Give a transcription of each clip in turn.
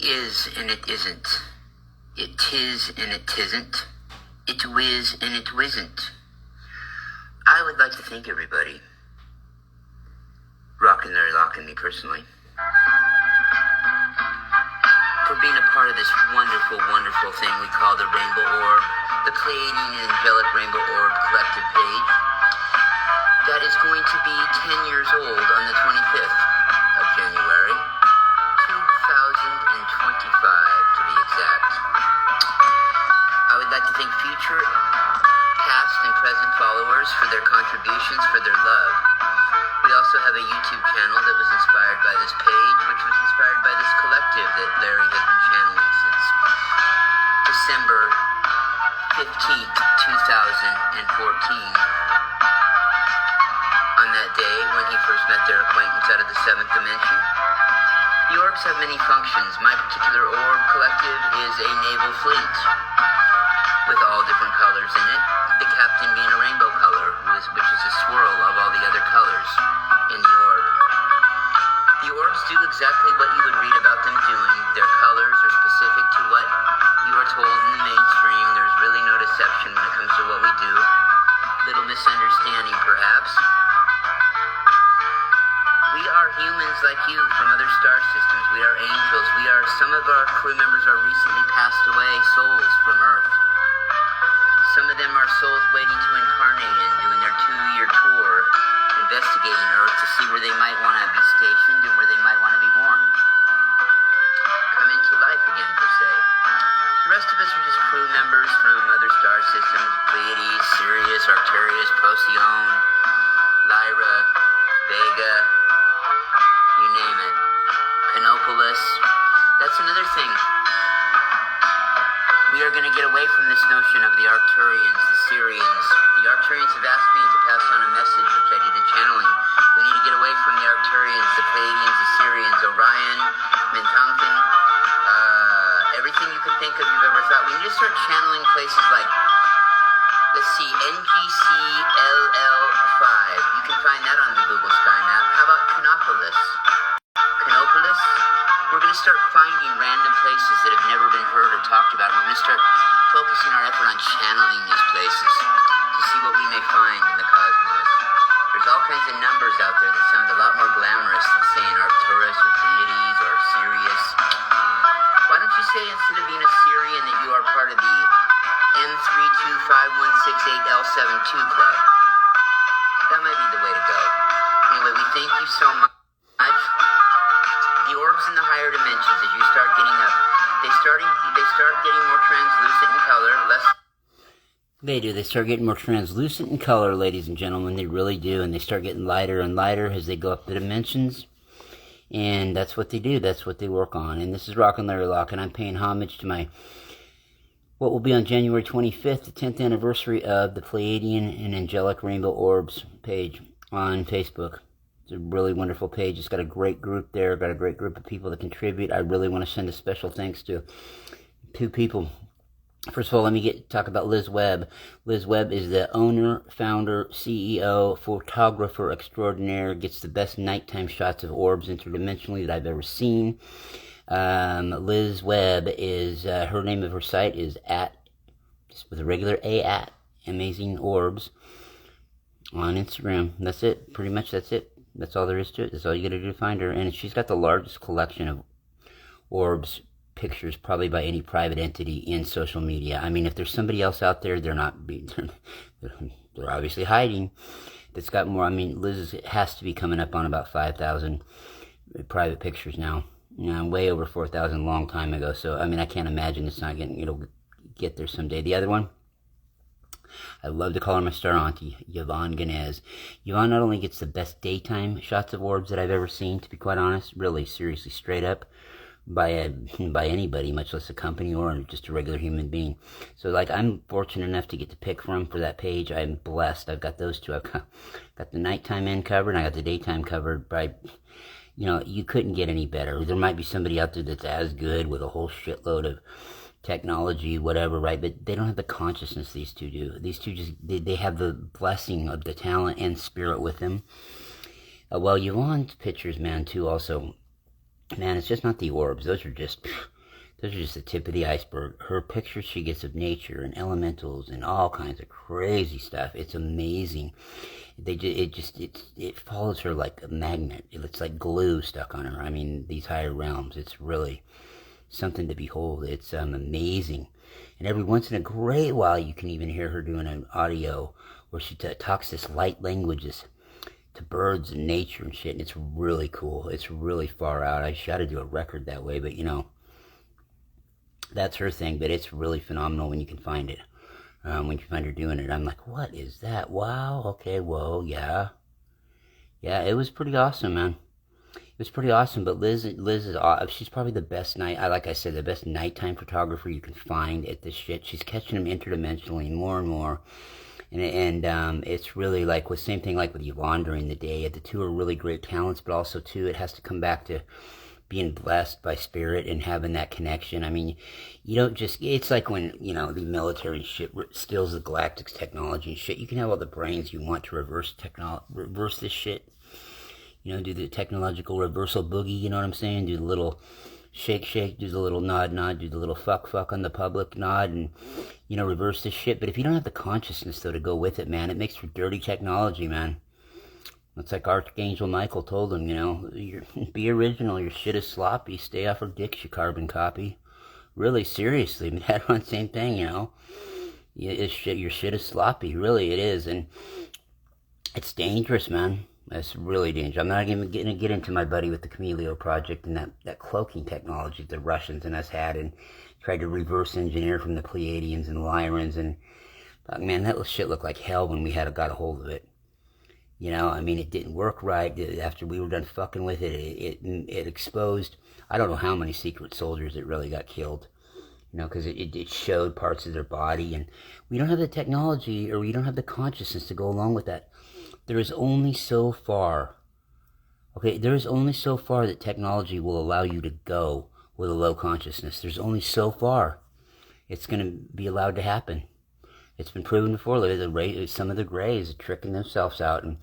is and it isn't. It tis and it tisn't. It whiz and it whizzent. I would like to thank everybody, Rockin' Larry Locken, me personally, for being a part of this wonderful, wonderful thing we call the Rainbow Orb, the Pleiadian Angelic Rainbow Orb collective page. That is going to be 10 years old on the 25th of January, 2025 to be exact. I would like to thank future, past, and present followers for their contributions, for their love. We also have a YouTube channel that was inspired by this page, which was inspired by this collective that Larry has been channeling since December 15th, 2014. On that day when he first met their acquaintance out of the 7th dimension. The orbs have many functions. My particular orb collective is a naval fleet with all different colors in it. The captain being a rainbow color, which is a swirl of all the other colors in the orb. The orbs do exactly what you would read about them doing. Their colors are specific to what you are told in the mainstream. There's really no deception when it comes to what we do. Little misunderstanding, perhaps. We are humans like you from other star systems. We are angels. Some of our crew members are recently passed away, souls from Earth. Some of them are souls waiting to incarnate in, doing their 2-year tour, investigating Earth to see where they might want to be stationed and where they might want to be born. Come into life again, per se. The rest of us are just crew members from other star systems, Pleiades, Sirius, Arcturus, Procyon, Lyra, Vega, you name it. Canopulus. That's another thing. We are going to get away from this notion of the Arcturians, the Syrians. The Arcturians have asked me to pass on a message, which I did in channeling. We need to get away from the Arcturians, the Pleiadians, the Syrians, Orion, Mintonkin, everything you can think of you've ever thought. We need to start channeling places like, let's see, NGCLL5. You can find that on the Google Sky Map. How about Canopulus? Canopulus? We're going to start finding random places that have never been heard or talked about. We're going to start focusing our effort on channeling these places to see what we may find in the cosmos. There's all kinds of numbers out there that sound a lot more glamorous than saying Arcturus or Pleiades or Sirius. Why don't you say, instead of being a Syrian, that you are part of the M325168L72 club? That might be the way to go. Anyway, we thank you so much. The orbs in the higher dimensions, as you start getting up, they start getting more translucent in color, less... They do. They start getting more translucent in color, ladies and gentlemen. They really do. And they start getting lighter and lighter as they go up the dimensions. And that's what they do. That's what they work on. And this is Rockin' Larry Lock, and I'm paying homage to what will be on January 25th, the 10th anniversary of the Pleiadian and Angelic Rainbow Orbs page on Facebook. It's a really wonderful page. It's got a great group there. Got a great group of people that contribute. I really want to send a special thanks to 2 people. First of all, let me talk about Liz Webb. Liz Webb is the owner, founder, CEO, photographer extraordinaire. Gets the best nighttime shots of orbs interdimensionally that I've ever seen. Liz Webb is, her name of her site is just with a regular A Amazing Orbs on Instagram. That's it. Pretty much that's it. That's all there is to it. That's all you gotta do to find her. And she's got the largest collection of orbs pictures probably by any private entity in social media. I mean, if there's somebody else out there, they're obviously hiding, that's got more. I mean, Liz has to be coming up on about 5,000 private pictures now. You know, way over 4,000 a long time ago. So, I mean, I can't imagine it'll get there someday. The other one, I love to call her my star auntie, Yvonne Ganez. Yvonne not only gets the best daytime shots of orbs that I've ever seen, to be quite honest, really, seriously, straight up, by anybody, much less a company or just a regular human being. So, like, I'm fortunate enough to get to pick from for that page. I'm blessed. I've got those two. I've got the nighttime end covered, and I got the daytime covered by, you couldn't get any better. There might be somebody out there that's as good with a whole shitload of technology, whatever, right? But they don't have the consciousness these two do. These two just, they have the blessing of the talent and spirit with them. Well, Yvonne's pictures, man, too, also, Man, it's just not the orbs. Those are just the tip of the iceberg. Her pictures she gets of nature and elementals and all kinds of crazy stuff. It's amazing. It follows her like a magnet. It's like glue stuck on her. I mean, these higher realms. It's really something to behold. It's amazing. And every once in a great while, you can even hear her doing an audio where she talks this light languages to birds and nature and shit. And it's really cool. It's really far out. I shot to do a record that way, but you know, that's her thing. But it's really phenomenal when you can find it. When you find her doing it, I'm like, what is that? Wow. Okay. Whoa. Yeah. Yeah. It was pretty awesome, man. It was pretty awesome. But Liz is she's probably the best like I said, the best nighttime photographer you can find at this shit. She's catching them interdimensionally more and more. And it's really like the same thing like with Yvonne during the day. The two are really great talents, but also too, it has to come back to being blessed by spirit and having that connection. I mean, you don't just, it's like when, you know, the military shit steals the galactic technology and shit. You can have all the brains you want to reverse this shit. You know, do the technological reversal boogie, you know what I'm saying? Do the little shake, do the little nod, do the little fuck on the public nod, and, you know, reverse this shit. But if you don't have the consciousness, though, to go with it, man, it makes for dirty technology, man. It's like Archangel Michael told him, you know, be original, your shit is sloppy, stay off her dick, you carbon copy. Really, seriously, that one same thing, you know. Your shit is sloppy, really, it is, and it's dangerous, man. It's really dangerous. I'm not even going to get into my buddy with the Cameleo project and that cloaking technology the Russians and us had, and tried to reverse engineer from the Pleiadians and Lyrans, and man, that shit looked like hell when we got a hold of it. You know, I mean, it didn't work right. After we were done fucking with it, it exposed, I don't know how many secret soldiers that really got killed. You know, because it showed parts of their body, and we don't have the technology, or we don't have the consciousness to go along with that. There is only so far, okay, there is only so far that technology will allow you to go with a low consciousness. There's only so far it's going to be allowed to happen. It's been proven before. Some of the Greys are tricking themselves out and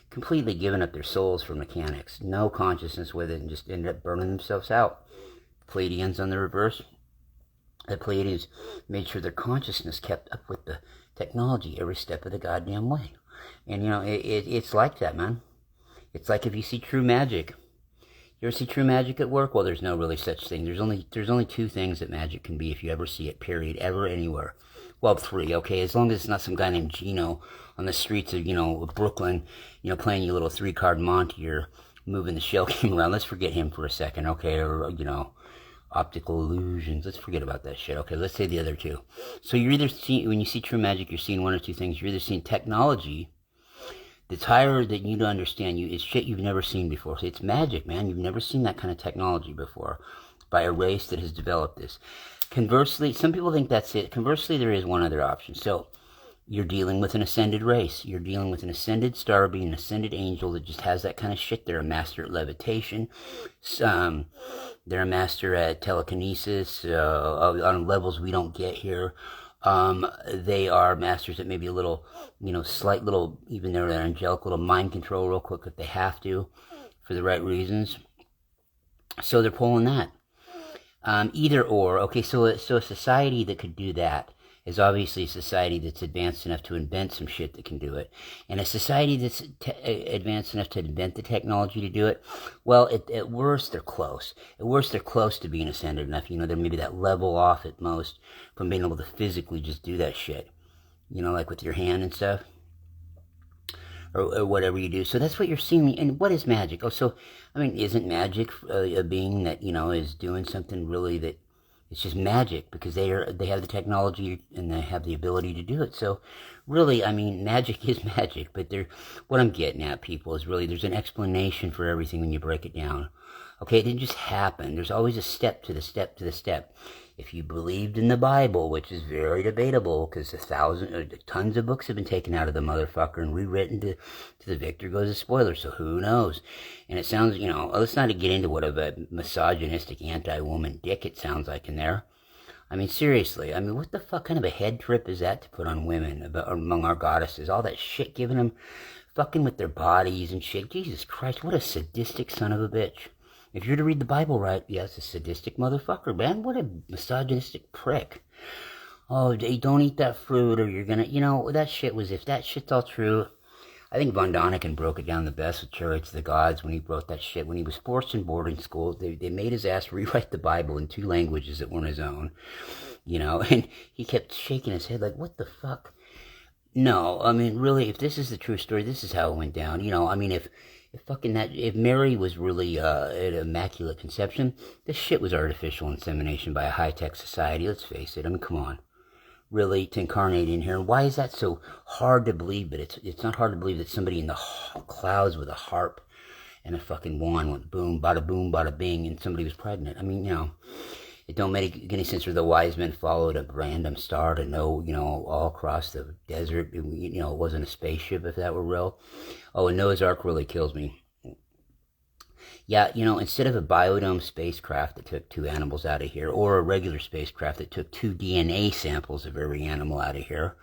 completely giving up their souls for mechanics. No consciousness with it, and just ended up burning themselves out. Pleiadians on the reverse. The Pleiadians made sure their consciousness kept up with the technology every step of the goddamn way. And, you know, it's like that, man. It's like if you see true magic. You ever see true magic at work? Well, there's no really such thing. There's only two things that magic can be if you ever see it, period, ever, anywhere. Well, three, okay, as long as it's not some guy named Gino on the streets of, you know, Brooklyn, you know, playing you a little 3-card Monty or moving the shell game around. Let's forget him for a second, okay, or, you know, optical illusions. Let's forget about that shit, okay, let's say the other two. So you're either seeing, when you see true magic, you're seeing one or two things. You're either seeing technology that's higher than you to understand. It's shit you've never seen before. So it's magic, man. You've never seen that kind of technology before by a race that has developed this. Conversely, some people think that's it. Conversely, there is one other option. So you're dealing with an ascended race. You're dealing with an ascended star being, an ascended angel that just has that kind of shit. They're a master at levitation. They're a master at telekinesis on levels we don't get here. They are masters at maybe a little, you know, slight little, even though they're angelic, little mind control real quick if they have to for the right reasons. So they're pulling that. Either or. Okay, so a society that could do that is obviously a society that's advanced enough to invent some shit that can do it. And a society that's advanced enough to invent the technology to do it, well, at worst, they're close. At worst, they're close to being ascended enough. You know, they're maybe that level off at most from being able to physically just do that shit. You know, like with your hand and stuff. Or whatever you do. So that's what you're seeing. And what is magic? Oh, so, I mean, isn't magic a being that, you know, is doing something really that it's just magic because they have the technology and they have the ability to do it. So really, I mean, magic is magic, but what I'm getting at, people, is really there's an explanation for everything when you break it down. Okay, it didn't just happen. There's always a step to the step to the step. If you believed in the Bible, which is very debatable, because tons of books have been taken out of the motherfucker and rewritten to the victor goes a spoiler, so who knows? And it sounds, you know, let's not get into what a misogynistic anti-woman dick it sounds like in there. I mean, seriously, I mean, what the fuck kind of a head trip is that to put on women among our goddesses? All that shit giving them, fucking with their bodies and shit. Jesus Christ, what a sadistic son of a bitch. If you're to read the Bible right, yes, a sadistic motherfucker, man. What a misogynistic prick. Oh, don't eat that fruit or you're gonna, that shit was, if that shit's all true, I think Von Däniken broke it down the best with Chariots of the Gods when he wrote that shit. When he was forced in boarding school, they made his ass rewrite the Bible in 2 languages that weren't his own, and he kept shaking his head like, what the fuck? No, I mean, really, if this is the true story, this is how it went down. I mean, if Mary was really an immaculate conception, this shit was artificial insemination by a high-tech society. Let's face it. I mean, come on. Really, to incarnate in here. Why is that so hard to believe? But it's not hard to believe that somebody in the clouds with a harp and a fucking wand went boom, bada bing, and somebody was pregnant. I mean, it don't make any sense where the wise men followed a random star to know, all across the desert. It wasn't a spaceship if that were real. Oh, and Noah's Ark really kills me. Yeah, instead of a biodome spacecraft that took 2 animals out of here, or a regular spacecraft that took 2 DNA samples of every animal out of here,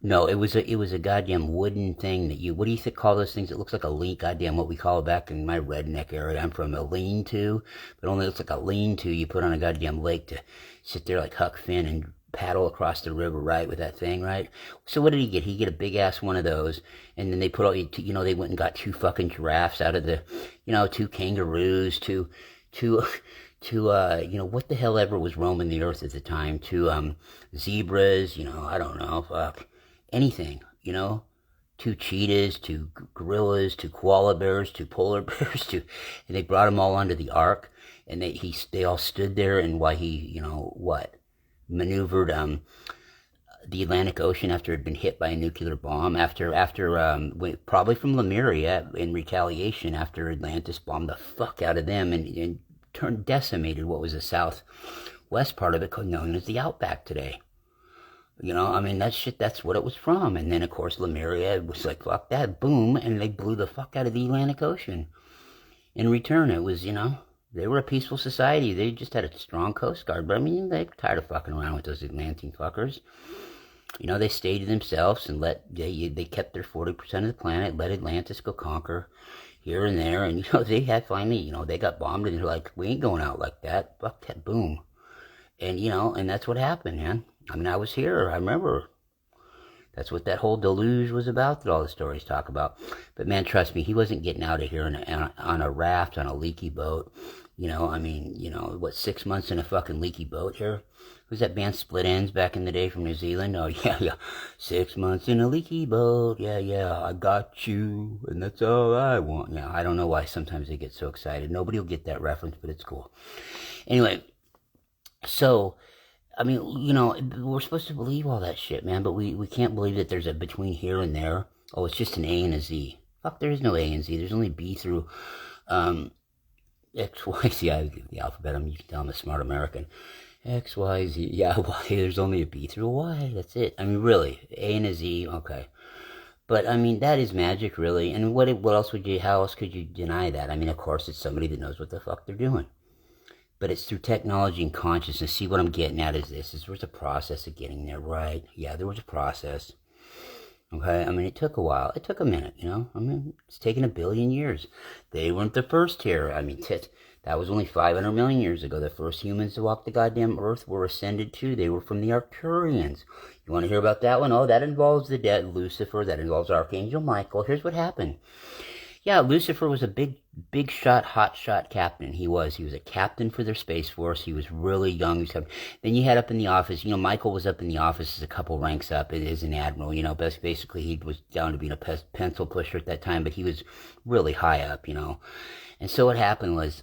no, it was a goddamn wooden thing that what do you call those things? It looks like a lean, goddamn what we call it back in my redneck area. I'm from, a lean-to, but only looks like a lean-to you put on a goddamn lake to sit there like Huck Finn and paddle across the river, right, with that thing, right? So what did he get? He get a big-ass one of those, and then they put all, they went and got 2 fucking giraffes out of the, 2 kangaroos, two, what the hell ever was roaming the earth at the time, 2 zebras, I don't know, fuck, anything, 2 cheetahs, 2 gorillas, 2 koala bears, 2 polar bears, and they brought them all onto the ark, and they all stood there, and while he, maneuvered the Atlantic Ocean after it had been hit by a nuclear bomb, after probably from Lemuria in retaliation after Atlantis bombed the fuck out of them and decimated what was the southwest part of it, known as the Outback today. I mean, that shit, that's what it was from. And then, of course, Lemuria was like, fuck that, boom, and they blew the fuck out of the Atlantic Ocean. In return, it was, they were a peaceful society. They just had a strong coast guard. But, I mean, they're tired of fucking around with those Atlantean fuckers. They stayed to themselves and they kept their 40% of the planet, let Atlantis go conquer here and there. And, they had finally, they got bombed and they're like, we ain't going out like that. Fuck that, boom. And, and that's what happened, man. I mean, I was here. I remember. That's what that whole deluge was about that all the stories talk about. But, man, trust me, he wasn't getting out of here on a raft, on a leaky boat. 6 months in a fucking leaky boat here? Who's that band Split Ends back in the day from New Zealand? Oh, yeah. 6 months in a leaky boat. Yeah, I got you, and that's all I want. Yeah, I don't know why sometimes they get so excited. Nobody will get that reference, but it's cool. Anyway, so, I mean, we're supposed to believe all that shit, man, but we can't believe that there's a between here and there. Oh, it's just an A and a Z. Fuck, there is no A and Z. There's only B through, X, Y, Z. I give the alphabet. You can tell I'm a smart American. X, Y, Z. Yeah, Y. There's only a B through a Y. That's it. I mean, really. A and a Z. Okay. But, I mean, that is magic, really. And what else how else could you deny that? I mean, of course, it's somebody that knows what the fuck they're doing. But it's through technology and consciousness. See, what I'm getting at is this. There was a process of getting there, right? Yeah, there was a process. Okay, I mean, it took a while. It took a minute, I mean, it's taken 1 billion years. They weren't the first here. I mean, that was only 500 million years ago. The first humans to walk the goddamn earth were ascended to. They were from the Arcturians. You want to hear about that one? Oh, that involves the dead Lucifer. That involves Archangel Michael. Here's what happened. Yeah, Lucifer was a big shot, hot shot captain. He was a captain for their Space Force. He was really young. Then you had up in the office, Michael was up in the office as a couple ranks up as an admiral, basically he was down to being a pencil pusher at that time, but he was really high up, And so what happened was,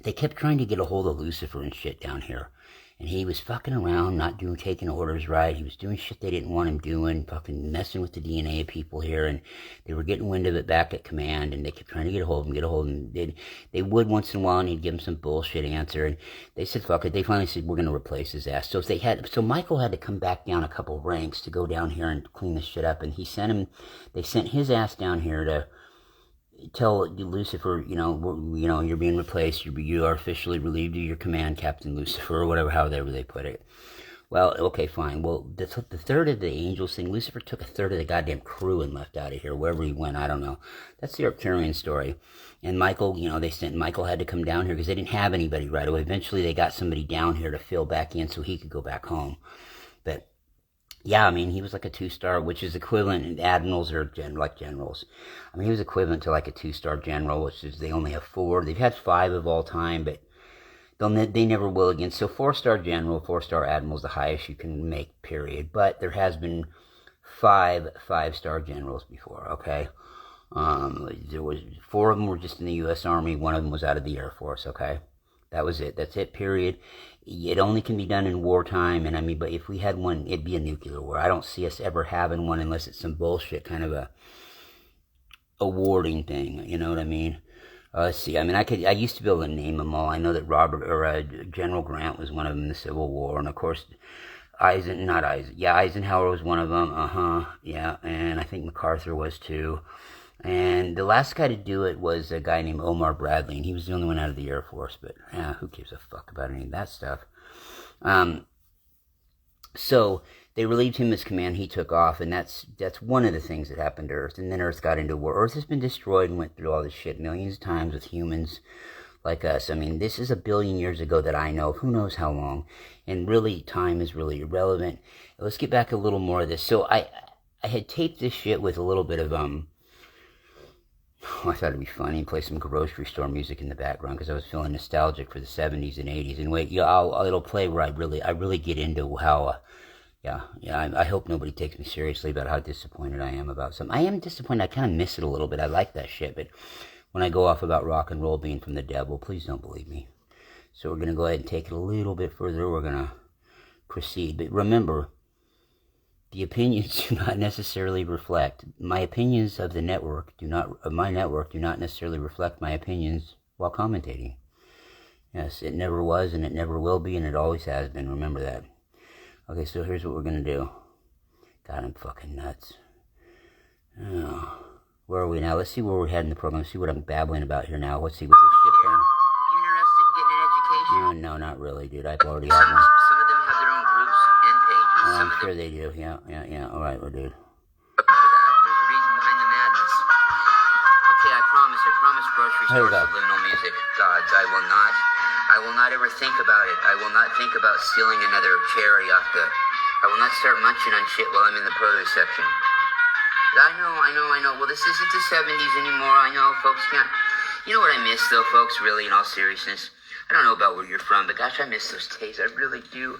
they kept trying to get a hold of Lucifer and shit down here. And he was fucking around, taking orders right. He was doing shit they didn't want him doing, fucking messing with the DNA of people here. And they were getting wind of it back at command, and they kept trying to get a hold of him. They would once in a while, and he'd give them some bullshit answer. And they said, fuck it. They finally said, we're going to replace his ass. So Michael had to come back down a couple ranks to go down here and clean this shit up. And they sent his ass down here to tell Lucifer, you're being replaced. You are officially relieved of your command, Captain Lucifer, or whatever, however they put it. Well, okay, fine. Well, the third of the angels thing, Lucifer took a third of the goddamn crew and left out of here, wherever he went, I don't know. That's the Arcturian story. And Michael, Michael had to come down here because they didn't have anybody right away. Eventually they got somebody down here to fill back in so he could go back home. But, yeah, I mean, he was like a 2-star, which is equivalent, and admirals are like generals. I mean, he was equivalent to like a 2-star general, which is, they only have 4. They've had 5 of all time, but they never will again. So 4-star general, 4-star admiral is the highest you can make, period. But there has been 5 5-star generals before, okay? There was 4 of them were just in the U.S. Army. 1 of them was out of the Air Force, okay? That was it. That's it, period. It only can be done in wartime, and I mean, but if we had one, it'd be a nuclear war. I don't see us ever having one unless it's some bullshit kind of a awarding thing, you know what I mean? Let's see, I mean, I used to be able to name them all. I know that General Grant was one of them in the Civil War, and of course, Eisenhower was one of them, yeah, and I think MacArthur was too. And the last guy to do it was a guy named Omar Bradley, and he was the only one out of the Air Force, but who gives a fuck about any of that stuff? So they relieved him of his command, he took off, and that's one of the things that happened to Earth. And then Earth got into war. Earth has been destroyed and went through all this shit millions of times with humans like us. I mean, this is 1 billion years ago that I know of. Who knows how long? And really, time is really irrelevant. Let's get back a little more of this. So I had taped this shit with a little bit of, I thought it'd be funny and play some grocery store music in the background because I was feeling nostalgic for the 70s and 80s. And wait, it'll play where I really get into how, I hope nobody takes me seriously about how disappointed I am about something. I am disappointed. I kind of miss it a little bit. I like that shit, but when I go off about rock and roll being from the devil, please don't believe me. So we're going to go ahead and take it a little bit further. We're going to proceed. But remember, the opinions do not necessarily reflect my opinions of the network. My network do not necessarily reflect my opinions while commentating. Yes, it never was, and it never will be, and it always has been. Remember that. Okay, so here's what we're gonna do. God, I'm fucking nuts. Oh, where are we now? Let's see where we're heading in the program. Let's see what I'm babbling about here now. Let's see what this shit thing. You interested in getting an education? No, not really, dude. I've already had one. Some of them have their own groups and pages. I'm sure they do. Yeah. All right, we're dude. There's a reason behind the madness. Okay, I promise grocery Here we store go. subliminal music. Gods, I will not ever think about it. I will not think about stealing another cherry off the... I will not start munching on shit while I'm in the produce section. I know. Well, this isn't the 70s anymore. I know, folks can't... You know what I miss, though, folks, really, in all seriousness? I don't know about where you're from, but gosh, I miss those days. I really do.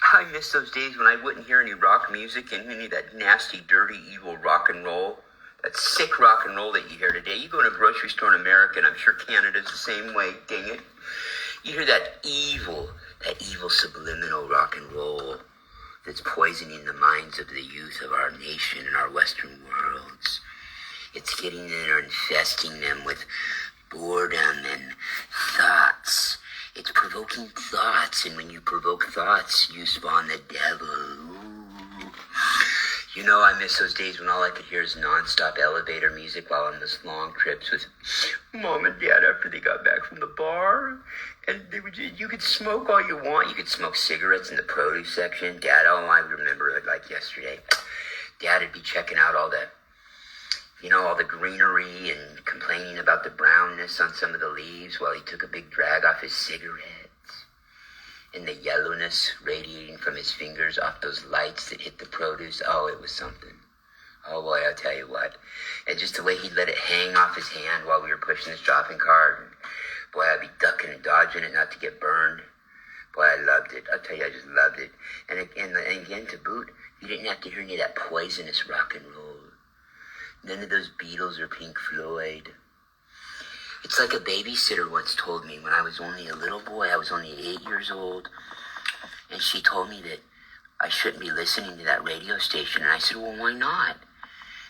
I miss those days when I wouldn't hear any rock music and any of that nasty, dirty, evil rock and roll. That sick rock and roll that you hear today. You go in a grocery store in America, and I'm sure Canada's the same way, dang it. You hear that evil subliminal rock and roll that's poisoning the minds of the youth of our nation and our Western worlds. It's getting there, infesting them with boredom and thoughts. It's provoking thoughts, and when you provoke thoughts, you spawn the devil. Ooh. You know, I miss those days when all I could hear is non-stop elevator music while on those long trips with Mom and Dad after they got back from the bar. And you could smoke all you want. You could smoke cigarettes in the produce section. Dad, I remember it like yesterday. Dad would be checking out all the greenery and complaining about the brownness on some of the leaves while he took a big drag off his cigarettes. And the yellowness radiating from his fingers off those lights that hit the produce. Oh, it was something. Oh boy, I'll tell you what. And just the way he let it hang off his hand while we were pushing the shopping cart. And boy, I'd be ducking and dodging it not to get burned. Boy, I loved it. I'll tell you, I just loved it. And again, to boot, you didn't have to hear any of that poisonous rock and roll. None of those Beatles or Pink Floyd. It's like a babysitter once told me when I was only a little boy. I was only 8 years old. And she told me that I shouldn't be listening to that radio station. And I said, well, why not?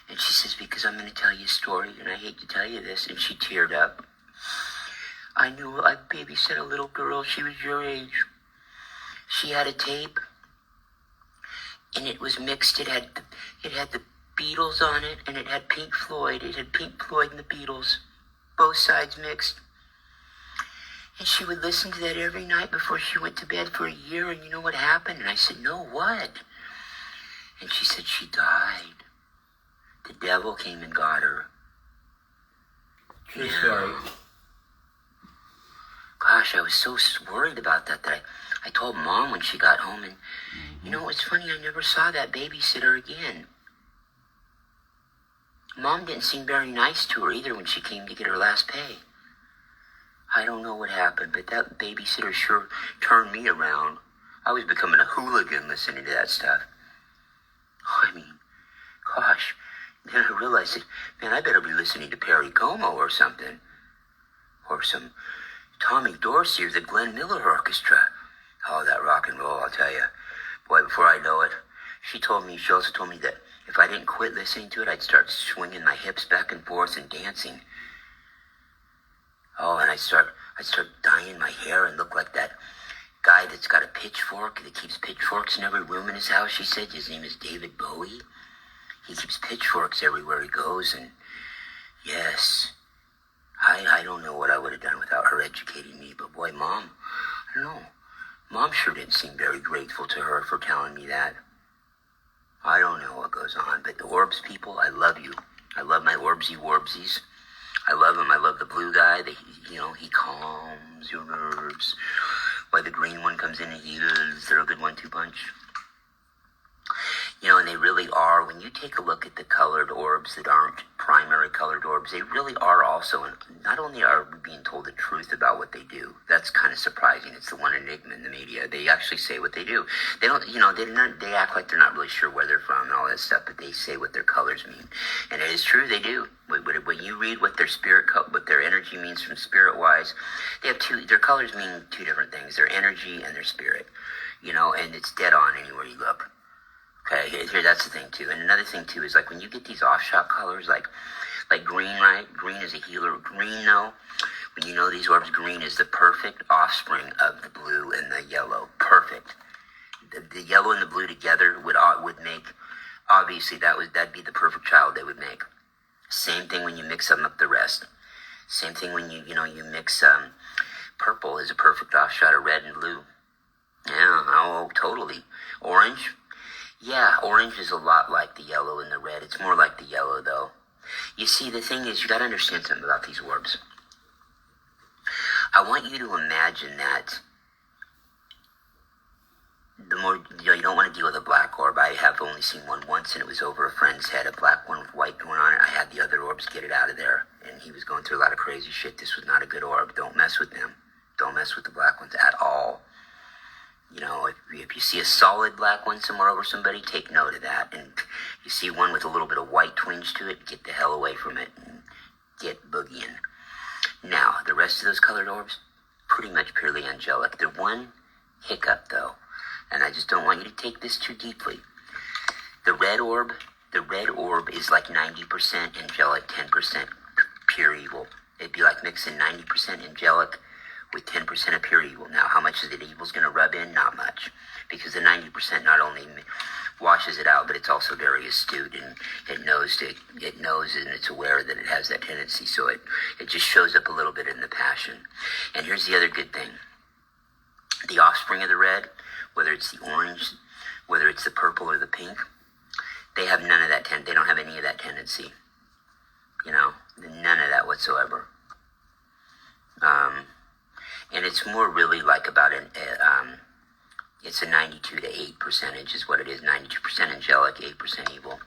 And she says, because I'm going to tell you a story. And I hate to tell you this. And she teared up. I babysat a little girl. She was your age. She had a tape. And it was mixed. It had the Beatles on it. And it had Pink Floyd. It had Pink Floyd and the Beatles. Both sides mixed. And she would listen to that every night before she went to bed for a year. And you know what happened? And I said, no, what? And she said she died. The devil came and got her. True story. Gosh, I was so worried about that I told Mom when she got home. And you know what's funny? I never saw that babysitter again. Mom didn't seem very nice to her either when she came to get her last pay. I don't know what happened, but that babysitter sure turned me around. I was becoming a hooligan listening to that stuff. I mean, gosh. Then I realized that, man, I better be listening to Perry Como or something. Or some Tommy Dorsey or the Glenn Miller Orchestra. Oh, that rock and roll, I'll tell you. Boy, before I know it, she also told me that if I didn't quit listening to it, I'd start swinging my hips back and forth and dancing. Oh, and I'd start dyeing my hair and look like that guy that's got a pitchfork, that keeps pitchforks in every room in his house. She said his name is David Bowie. He keeps pitchforks everywhere he goes, and yes, I don't know what I would have done without her educating me, but boy, Mom, I don't know. Mom sure didn't seem very grateful to her for telling me that. I don't know what goes on, but the Orbs people, I love you. I love my Orbsy Warbsies. I love him. I love the blue guy. He calms your nerves. Why the green one comes in and heals. They're a good 1-2 punch. And they really are, when you take a look at the colored orbs that aren't primary colored orbs, they really are also, not only are we being told the truth about what they do, that's kind of surprising. It's the one enigma in the media. They actually say what they do. They don't, they act like they're not really sure where they're from and all that stuff, but they say what their colors mean. And it is true, they do. When you read what what their energy means from spirit-wise, their colors mean two different things, their energy and their spirit, and it's dead on anywhere you look. Okay, here, that's the thing, too. And another thing, too, is like when you get these off-shot colors, like green, right? Green is a healer. Green, though, when you know these orbs, green is the perfect offspring of the blue and the yellow. Perfect. The yellow and the blue together would make, obviously, that'd be the perfect child they would make. Same thing when you mix them up the rest. Same thing when you mix, purple is a perfect offshot of red and blue. Yeah, oh, totally. Orange. Yeah, orange is a lot like the yellow and the red. It's more like the yellow, though. You see, the thing is, you got to understand something about these orbs. I want you to imagine that the more, you don't want to deal with a black orb. I have only seen one once, and it was over a friend's head, a black one with white going on it. I had the other orbs get it out of there, and he was going through a lot of crazy shit. This was not a good orb. Don't mess with them. Don't mess with the black ones at all. If you see a solid black one somewhere over somebody, take note of that. And you see one with a little bit of white twinge to it, get the hell away from it and get boogieing. Now, the rest of those colored orbs, pretty much purely angelic. There's one hiccup, though, and I just don't want you to take this too deeply. The red orb is like 90% angelic, 10% pure evil. It'd be like mixing 90% angelic with 10% of pure evil. Now, how much of the evil's going to rub in? Not much. Because the 90% not only washes it out, but it's also very astute, and it knows and it's aware that it has that tendency. So it just shows up a little bit in the passion. And here's the other good thing. The offspring of the red, whether it's the orange, whether it's the purple or the pink, they have none of that they don't have any of that tendency. None of that whatsoever. And it's more really like about it's a 92 to 8% is what it is. 92% angelic, 8% evil.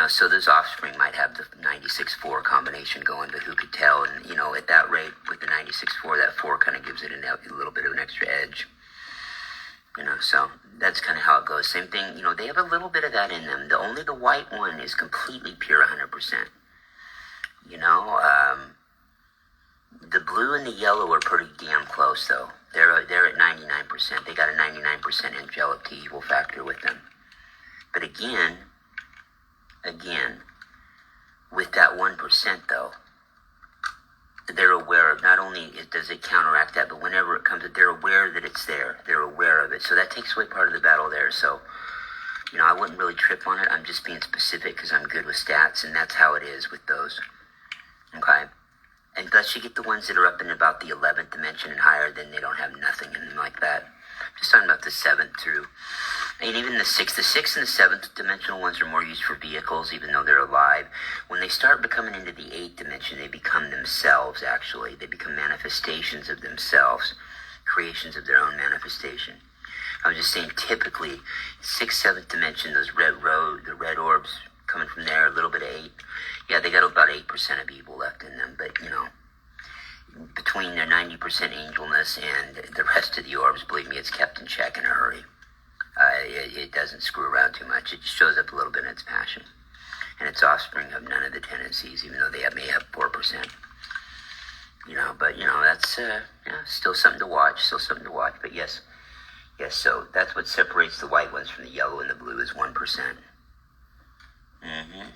So those offspring might have the 96-4 combination going, but who could tell? And, at that rate, with the 96-4, that 4 kind of gives it a little bit of an extra edge. So that's kind of how it goes. Same thing, they have a little bit of that in them. Only the white one is completely pure 100%. The blue and the yellow are pretty damn close, though. They're at 99%. They got a 99% angelic to evil factor with them. But again, with that 1%, though, they're aware of, not only does it counteract that, but whenever it comes, they're aware that it's there. They're aware of it. So that takes away part of the battle there. So, I wouldn't really trip on it. I'm just being specific because I'm good with stats, and that's how it is with those. Okay? Unless you get the ones that are up in about the 11th dimension and higher, then they don't have nothing in them like that. I'm just talking about the 7th through, and even the 6th. The 6th and the 7th dimensional ones are more used for vehicles, even though they're alive. When they start becoming into the 8th dimension, they become themselves, actually. They become manifestations of themselves, creations of their own manifestation. I was just saying, typically, 6th, 7th dimension, those the red orbs coming from there, a little bit of 8. Yeah, they got about 8% of evil left in them, but, between their 90% angelness and the rest of the orbs, believe me, it's kept in check in a hurry. It doesn't screw around too much. It just shows up a little bit in its passion. And its offspring have none of the tendencies, even though they may have 4%. But, that's still something to watch, But yes, so that's what separates the white ones from the yellow and the blue is 1%. Mm-hmm.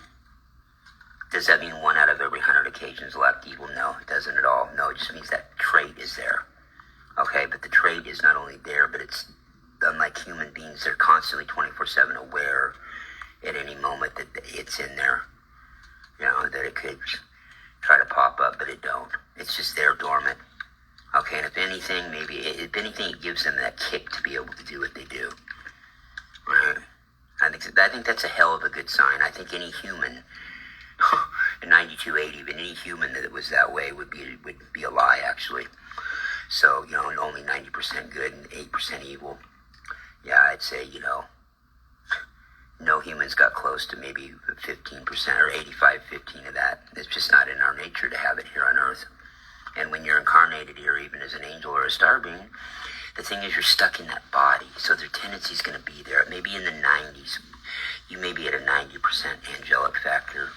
Does that mean 1 out of every 100 occasions lacked evil? No, it doesn't at all. No, it just means that trait is there. Okay, but the trait is not only there, but it's, unlike human beings, they're constantly 24/7 aware at any moment that it's in there. That it could try to pop up, but it don't. It's just there dormant. Okay, and if anything, it gives them that kick to be able to do what they do. Right? I think that's a hell of a good sign. I think any human, in 9280, even any human that was that way would be a lie, actually. So, only 90% good and 8% evil. Yeah, I'd say, no humans got close to maybe 15% or 85-15 of that. It's just not in our nature to have it here on Earth. And when you're incarnated here, even as an angel or a star being, the thing is you're stuck in that body. So their tendency is going to be there. Maybe in the 90s, you may be at a 90% angelic factor,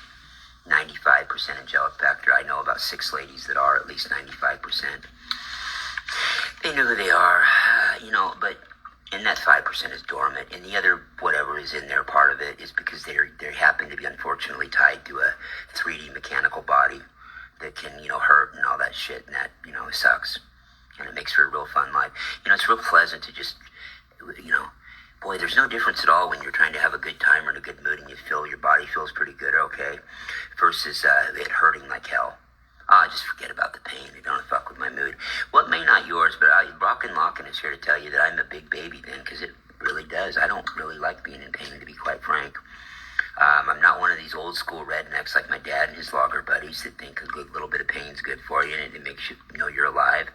95% angelic factor. I know about 6 ladies that are at least 95%. They know who they are, but and that 5% is dormant, and the other whatever is in there, part of it is because they happen to be unfortunately tied to a 3D mechanical body that can, hurt and all that shit, and that, sucks. And it makes for a real fun life. It's real pleasant to just, boy, there's no difference at all when you're trying to have a good time or in a good mood and you feel your body feels pretty good, okay, versus it hurting like hell. Just forget about the pain. It don't fuck with my mood. Well, it may not yours, but Locken is here to tell you that I'm a big baby then, because it really does. I don't really like being in pain, to be quite frank. I'm not one of these old school rednecks like my dad and his logger buddies that think a little bit of pain's good for you and it makes you know you're alive.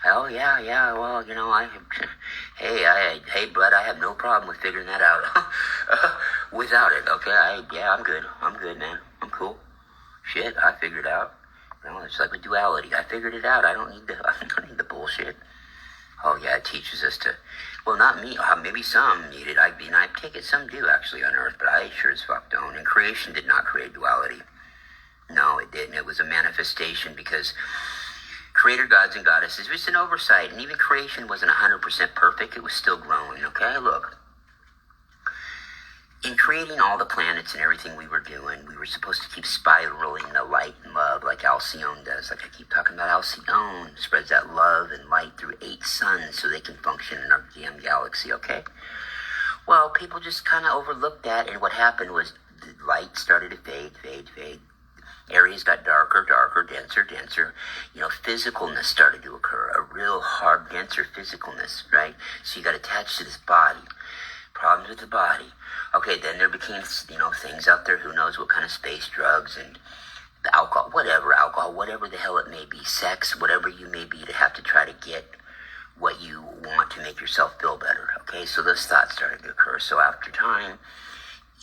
Oh, yeah, well, hey, bud, I have no problem with figuring that out without it, okay? I'm good, man. I'm cool. Shit, I figured it out. It's like with duality. I figured it out. I don't need the bullshit. Oh, yeah, it teaches us to... Well, not me. Maybe some need it. I take it some do, actually, on Earth, but I sure as fuck don't. And creation did not create duality. No, it didn't. It was a manifestation because creator gods and goddesses, it was an oversight, and even creation wasn't 100% perfect. It was still growing, okay? Look. In creating all the planets and everything we were doing, we were supposed to keep spiraling the light and love like Alcyone does. Like I keep talking about Alcyone. Spreads that love and light through 8 suns so they can function in our damn galaxy, okay? Well, people just kind of overlooked that, and what happened was the light started to fade. Areas got darker, denser. Physicalness started to occur. A real hard, denser physicalness, right? So you got attached to this body. Problems with the body. Okay, then there became, things out there, who knows what kind of space, drugs, and the alcohol, whatever the hell it may be, sex, whatever you may be, to have to try to get what you want to make yourself feel better, okay? So those thoughts started to occur. So after time,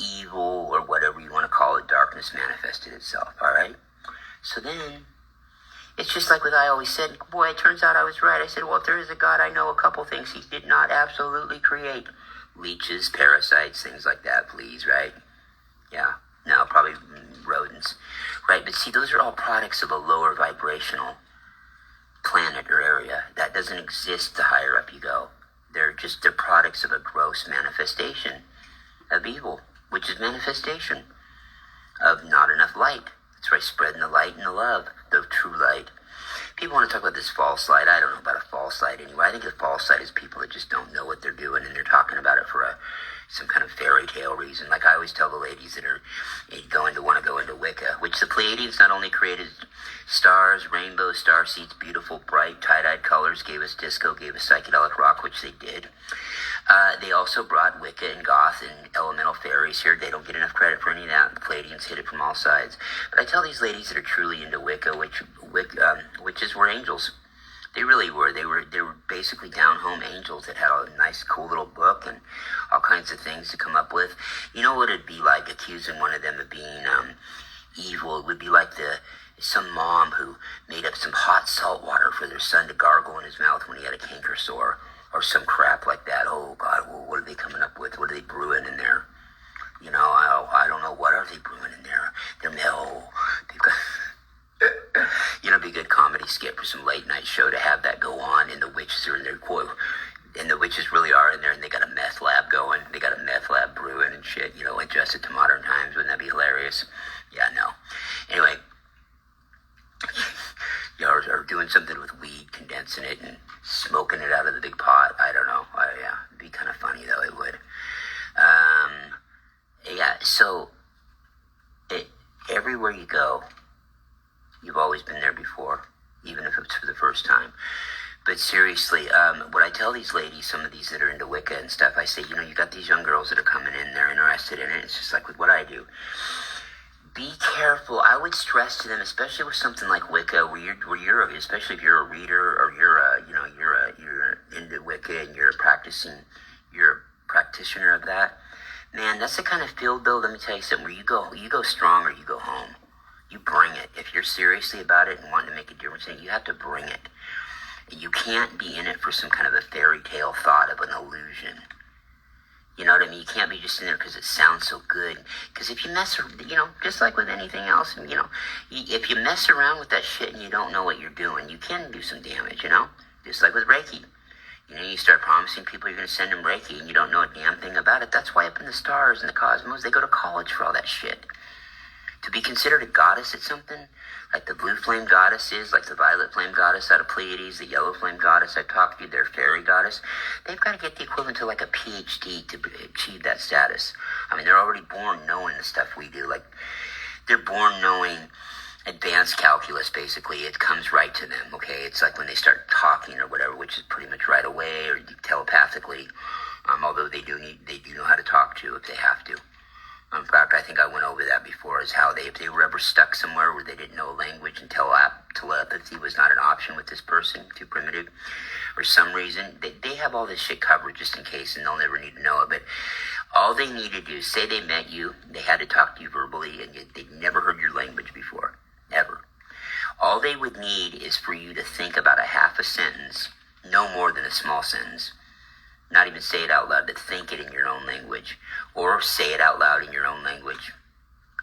evil, or whatever you want to call it, darkness manifested itself, all right? So then, it's just like what I always said, boy, it turns out I was right. I said, well, if there is a God, I know a couple things he did not absolutely create. Leeches, parasites, things like that, fleas, right? Yeah. No, probably rodents. Right, but see, those are all products of a lower vibrational planet or area. That doesn't exist the higher up you go. They're products of a gross manifestation of evil, which is manifestation of not enough light. That's right, spreading the light and the love, the true light. People want to talk about this false light. I don't know about a false light anyway. I think a false light is people that just don't know what they're doing, and they're talking about it for a some kind of fairy tale reason. Like I always tell the ladies that are want to go into Wicca, which the Pleiadians not only created stars, rainbows, starseeds, beautiful, bright, tie-dyed colors, gave us disco, gave us psychedelic rock, which they did. They also brought Wicca and Goth and elemental fairies here. They don't get enough credit for any of that. The Pleiadians hit it from all sides. But I tell these ladies that are truly into Wicca, witches were angels. They really were. They were basically down-home angels that had a nice, cool little book and all kinds of things to come up with. You know what it'd be like accusing one of them of being evil? It would be like some mom who made up some hot salt water for their son to gargle in his mouth when he had a canker sore or some crap like that. Oh, God, well, what are they coming up with? What are they brewing in there? You know, I don't know. What are they brewing in there? They've got... You know, it'd be a good comedy skit for some late night show to have that go on, and the witches are in there, and the witches really are in there, and they got a meth lab going, they got a meth lab brewing and shit, you know, adjusted to modern times. Wouldn't that be hilarious? Yeah, no. Anyway, you know, or doing something with weed, condensing it and smoking it out of the big pot. I don't know. Yeah, it'd be kind of funny though. It would. Yeah. So, everywhere you go, you've always been there before, even if it's for the first time. But seriously, what I tell these ladies, some of these that are into Wicca and stuff, I say, you know, you got these young girls that are coming in, they're interested in it. It's just like with what I do. Be careful. I would stress to them, especially with something like Wicca, where you're especially if you're a reader or you're into Wicca and you're a practitioner of that. Man, that's the kind of field, though. Let me tell you something. Where you go strong or you go home. You bring it. If you're seriously about it and wanting to make a difference, you have to bring it. You can't be in it for some kind of a fairy tale thought of an illusion. You know what I mean? You can't be just in there because it sounds so good. Because if you just like with anything else, and if you mess around with that shit and you don't know what you're doing, you can do some damage, Just like with Reiki. You start promising people you're going to send them Reiki and you don't know a damn thing about it. That's why up in the stars and the cosmos, they go to college for all that shit. To be considered a goddess at something, like the blue flame goddess is, like the violet flame goddess out of Pleiades, the yellow flame goddess I talked to, their fairy goddess, they've got to get the equivalent to like a PhD to achieve that status. I mean, they're already born knowing the stuff we do. Like, they're born knowing advanced calculus, basically. It comes right to them, okay? It's like when they start talking or whatever, which is pretty much right away or telepathically, although they do know how to talk to if they have to. In fact, I think I went over that before, is how if they were ever stuck somewhere where they didn't know a language and telepathy was not an option with this person, too primitive, for some reason, they have all this shit covered just in case, and they'll never need to know it. But all they need to do, say they met you, they had to talk to you verbally, and they'd never heard your language before, ever. All they would need is for you to think about a half a sentence, no more than a small sentence. Not even say it out loud, but think it in your own language. Or say it out loud in your own language.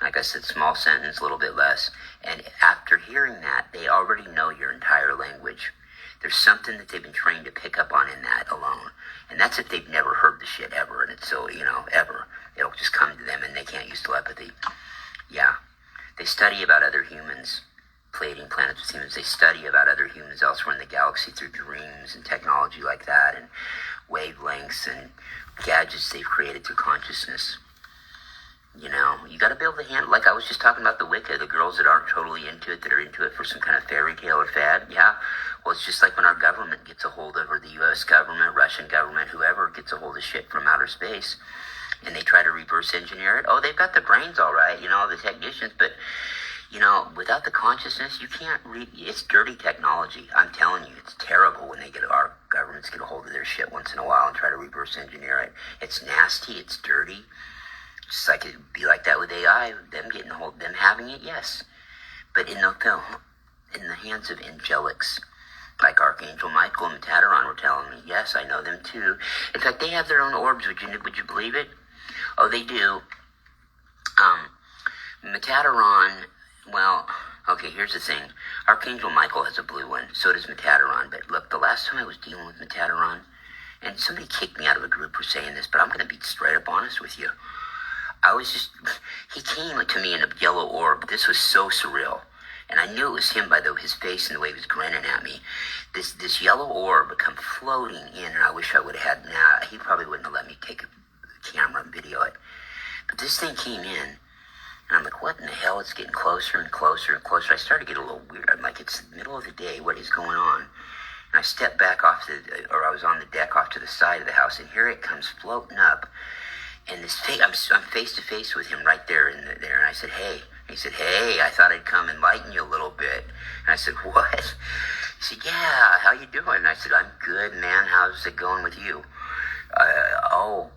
Like I said, small sentence, a little bit less. And after hearing that, they already know your entire language. There's something that they've been trained to pick up on in that alone. And that's if they've never heard the shit ever. And it's so, ever. It'll just come to them and they can't use telepathy. Yeah. They study about other humans. Pleiadian planets with humans. They study about other humans elsewhere in the galaxy through dreams and technology like that. And wavelengths and gadgets they've created through consciousness. You got to be able to handle, like I was just talking about the Wicca, the girls that aren't totally into it, that are into it for some kind of fairy tale or fad. Yeah, well, it's just like when our government gets a hold of, or the U.S. government, Russian government, whoever gets a hold of shit from outer space, and they try to reverse engineer it. Oh, they've got the brains all right, all the technicians, but without the consciousness, you can't read. It's dirty technology. I'm telling you, it's terrible when our governments get a hold of their shit once in a while and try to reverse engineer it. It's nasty. It's dirty. Just like it'd be like that with AI, them having it, yes. But in the hands of angelics, like Archangel Michael and Metateron were telling me, yes, I know them too. In fact, they have their own orbs. Would you believe it? Oh, they do. Metateron. Well, okay, here's the thing. Archangel Michael has a blue one, so does Metateron. But look, the last time I was dealing with Metateron, and somebody kicked me out of a group for saying this, but I'm going to be straight up honest with you. He came to me in a yellow orb. This was so surreal. And I knew it was him by his face and the way he was grinning at me. This yellow orb would come floating in, and I wish I would have had, he probably wouldn't have let me take camera and video it. But this thing came in, and I'm like, what in the hell? It's getting closer and closer and closer. I started to get a little weird. I'm like, it's the middle of the day. What is going on? And I stepped back I was on the deck off to the side of the house, and here it comes floating up. And I'm face to face with him right there and I said, hey. He said, hey, I thought I'd come and lighten you a little bit. And I said, what? He said, yeah, how you doing? And I said, I'm good, man. How's it going with you? Oh,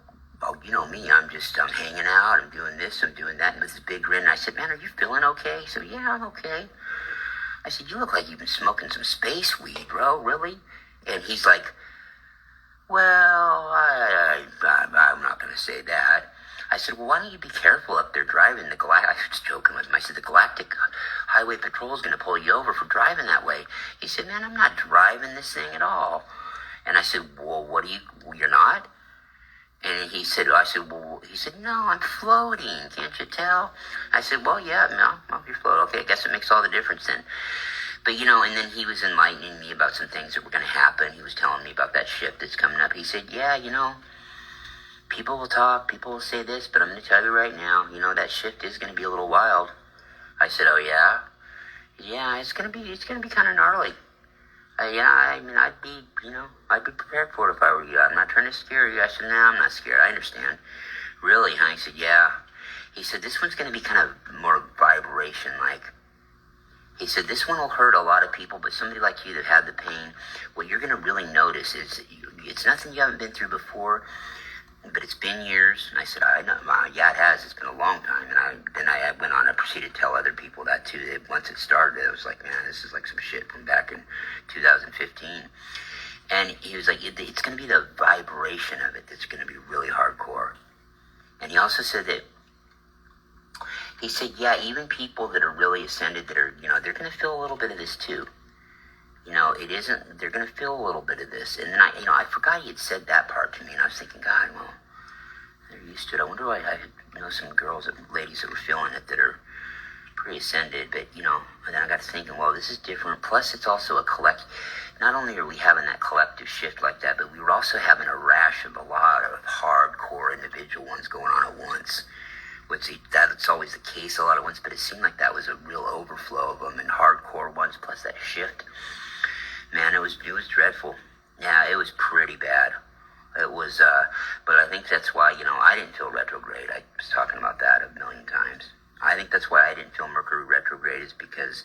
you know me. I'm hanging out. I'm doing this. I'm doing that. And with this big grin. And I said, man, are you feeling okay? He said, yeah, I'm okay. I said, you look like you've been smoking some space weed, bro. Really? And he's like, well, I'm not going to say that. I said, well, why don't you be careful up there driving I was joking with him. I said, the Galactic Highway Patrol is going to pull you over for driving that way. He said, man, I'm not driving this thing at all. And I said, well, you're not? And he said, no, I'm floating. Can't you tell? I said, well, yeah, no, you're floating. Okay, I guess it makes all the difference then. But, and then he was enlightening me about some things that were going to happen. He was telling me about that shift that's coming up. He said, yeah, people will talk, people will say this, but I'm going to tell you right now, that shift is going to be a little wild. I said, oh, yeah? Yeah, it's going to be kind of gnarly. I'd be prepared for it if I were you. I'm not trying to scare you. I said, no, I'm not scared. I understand. Really, huh? He said, yeah. He said, this one's going to be kind of more vibration-like. He said, this one will hurt a lot of people, but somebody like you that had the pain, what you're going to really notice is it's nothing you haven't been through before, but it's been years. And I said, I know, yeah, it has. It's been a long time. And then I went on and proceeded to tell other people that too. Once it started, it was like, man, this is like some shit from back in 2015. And he was like, it's going to be the vibration of it that's going to be really hardcore. And he also said that, he said, yeah, even people that are really ascended, that are, they're going to feel a little bit of this too. They're going to feel a little bit of this. And then I forgot he had said that part to me. And I was thinking, God, well, they're used to it. I wonder why I know some ladies that were feeling it that are pretty ascended. But, and then I got to thinking, well, this is different. Plus, it's also not only are we having that collective shift like that, but we were also having a rash of a lot of hardcore individual ones going on at once. That's always the case a lot of ones, but it seemed like that was a real overflow of them and hardcore ones, plus that shift. Man, it was dreadful. Yeah, it was pretty bad. It was, but I think that's why, I didn't feel retrograde. I was talking about that a million times. I think that's why I didn't feel Mercury retrograde is because,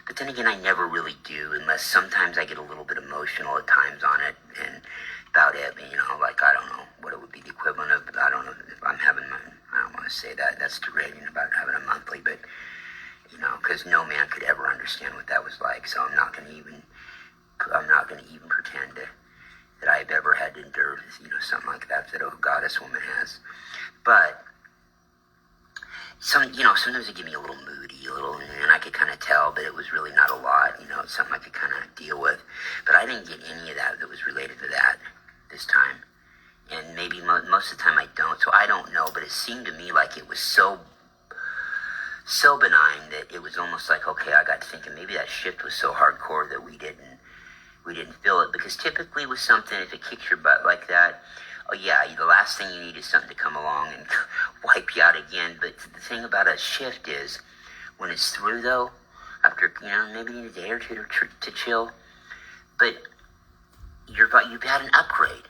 but then again, I never really do, unless sometimes I get a little bit emotional at times on it, and about it, like, I don't know what it would be the equivalent of, I don't know if I'm having I don't want to say that, that's degrading about having a monthly, but, because no man could ever understand what that was like, so I'm not going to even pretend that I've ever had to endure, something like that a goddess woman has. But sometimes it give me a little moody, and I could kind of tell, but it was really not a lot. It's something I could kind of deal with. But I didn't get any of that was related to that this time. And maybe most of the time I don't, so I don't know. But it seemed to me like it was so benign that it was almost like, okay, I got to thinking maybe that shift was so hardcore that we didn't feel it. Because typically with something, if it kicks your butt like that, oh yeah, the last thing you need is something to come along and wipe you out again. But the thing about a shift is, when it's through though, after, maybe you need a day or two to chill, but you've had an upgrade.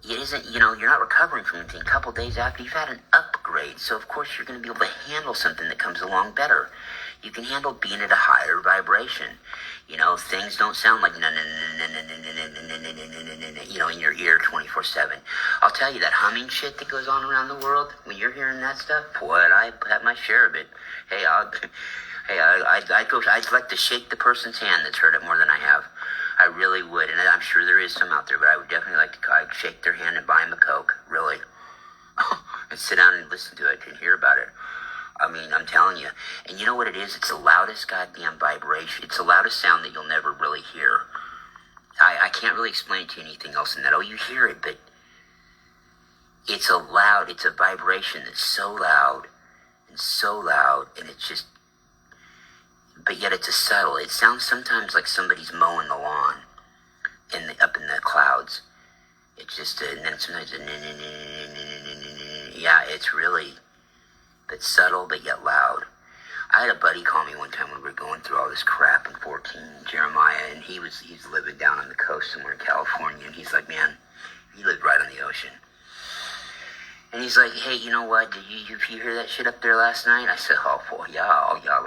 It isn't, you're not recovering from anything. A couple days after, you've had an upgrade. So of course you're going to be able to handle something that comes along better. You can handle being at a higher vibration. Things don't sound like in your ear 24/7. I'll tell you, that humming shit that goes on around the world, when you're hearing that stuff, boy, I have my share of it. Hey, I'd like to shake the person's hand that's heard it more than I have. I really would, and I'm sure there is some out there, but I would definitely like to shake their hand and buy them a Coke, really. And sit down and listen to it and hear about it. I'm telling you. And you know what it is? It's the loudest goddamn vibration. It's the loudest sound that you'll never really hear. I can't really explain it to you anything else than that. Oh, you hear it, but it's a vibration that's so loud, and it's just, but yet it's subtle. It sounds sometimes like somebody's mowing the lawn up in the clouds. It's just, and then sometimes, Yeah, it's really, but subtle, but yet loud. I had a buddy call me one time when we were going through all this crap in 14, Jeremiah, and he's living down on the coast somewhere in California, and he's like, man, he lived right on the ocean. And he's like, hey, you know what, did you hear that shit up there last night? I said, oh, boy, yeah,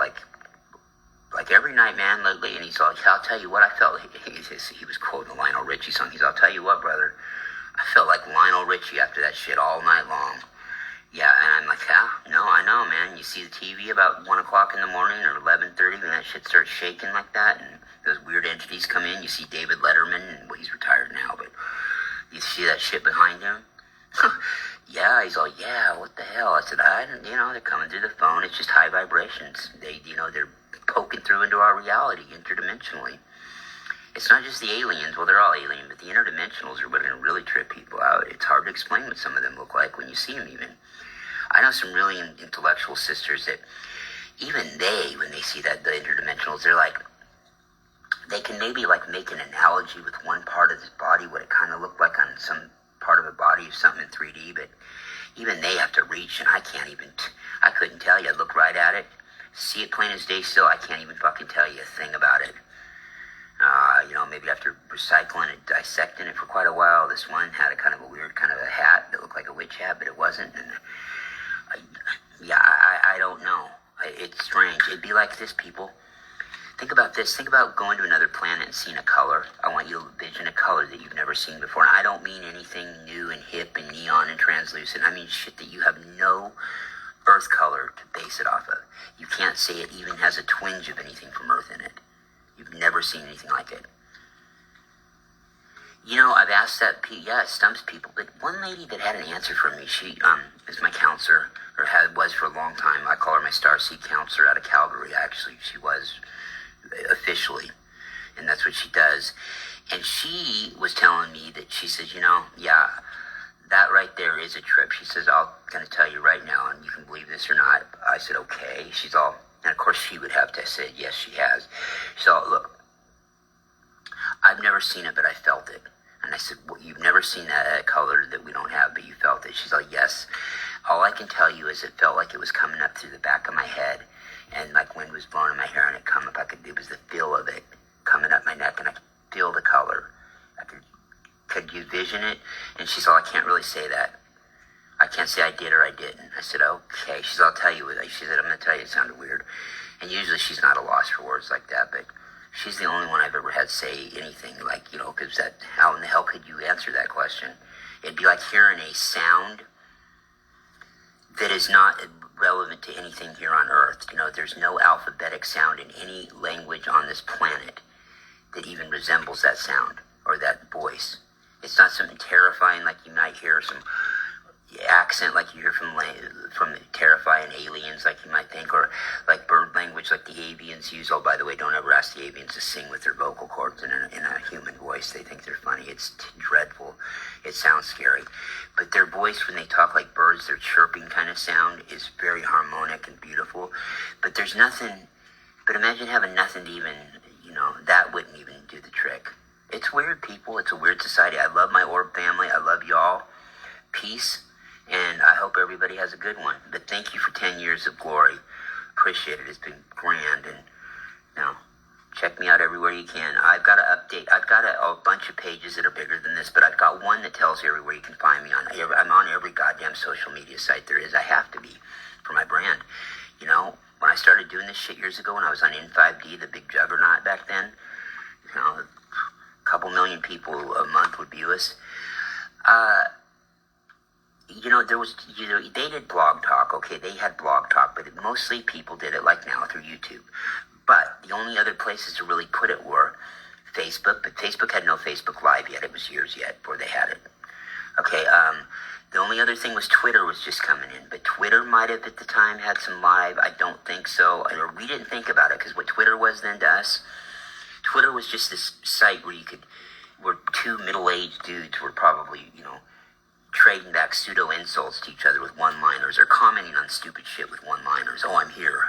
like every night, man, lately. And he's like, I'll tell you what I felt. He was quoting the Lionel Richie song. I'll tell you what, brother, I felt like Lionel Richie after that shit all night long. Yeah, and I'm like, no, I know, man. You see the TV about 1 o'clock in the morning or 11:30 when that shit starts shaking like that, and those weird entities come in. You see David Letterman, and well, he's retired now, but you see that shit behind him? Yeah, he's all, yeah, what the hell? I said, they're coming through the phone. It's just high vibrations. They're poking through into our reality interdimensionally. It's not just the aliens. Well, they're all alien, but the interdimensionals are what are going to really trip people out. It's hard to explain what some of them look like when you see them even. I know some really intellectual sisters that even when they see that, the interdimensionals, they're like, they can maybe like make an analogy with one part of this body, what it kind of looked like on some part of a body or something in 3D, but even they have to reach, and I couldn't tell you. I look right at it, see it plain as day still, I can't even fucking tell you a thing about it. Maybe after recycling it, dissecting it for quite a while, this one had a kind of a weird kind of a hat that looked like a witch hat, but it wasn't, and I don't know. It's strange. It'd be like this, people. Think about this. Think about going to another planet and seeing a color. I want you to envision a color that you've never seen before. And I don't mean anything new and hip and neon and translucent. I mean shit that you have no Earth color to base it off of. You can't say it even has a twinge of anything from Earth in it. You've never seen anything like it. I've asked that, it stumps people, but one lady that had an answer for me, she is my counselor, or was for a long time. I call her my starseed counselor out of Calgary, actually. She was officially, and that's what she does. And she was telling me that, she says, that right there is a trip. She says, I'm going to tell you right now, and you can believe this or not. I said, okay. She's all, and of course she would have to say, yes, she has. She's all, look, I've never seen it, but I felt it. And I said, well, you've never seen that color that we don't have, but you felt it. She's like, yes. All I can tell you is it felt like it was coming up through the back of my head, and like wind was blowing in my hair, and it come up. It was the feel of it coming up my neck, and I could feel the color. Could you vision it? And she's all, I can't really say that. I can't say I did or I didn't. I said, okay. She's all, I'll tell you. She said, I'm going to tell you, it sounded weird. And usually she's not a loss for words like that, but she's the only one I've ever had say anything like, because how in the hell could you answer that question? It'd be like hearing a sound that is not relevant to anything here on Earth. There's no alphabetic sound in any language on this planet that even resembles that sound or that voice. It's not something terrifying like you might hear some accent like you hear from terrifying aliens like you might think, or like bird language like the avians use. Oh, by the way, don't ever ask the avians to sing with their vocal cords in a human voice. They think they're funny. It's dreadful. It sounds scary. But their voice, when they talk like birds, their chirping kind of sound is very harmonic and beautiful. But there's nothing, but imagine having nothing to even, that wouldn't even do the trick. It's weird, people. It's a weird society. I love my orb family. I love y'all. Peace. And I hope everybody has a good one. But thank you for 10 years of glory. Appreciate it. It's been grand. And check me out everywhere you can. I've got to update. I've got a bunch of pages that are bigger than this, but I've got one that tells you everywhere you can find me on. I'm on every goddamn social media site there is. I have to be for my brand. When I started doing this shit years ago, when I was on N5D, the big juggernaut back then, a couple million people a month would view us. There was, they did Blog Talk, okay, they had Blog Talk, but mostly people did it like now through YouTube. But the only other places to really put it were Facebook, but Facebook had no Facebook Live yet. It was years yet before they had it. Okay, the only other thing was Twitter was just coming in, but Twitter might have at the time had some live. I don't think so, or we didn't think about it, because what Twitter was then to us, Twitter was just this site where two middle-aged dudes were probably, trading back pseudo insults to each other with one-liners, or commenting on stupid shit with one-liners. Oh, I'm here.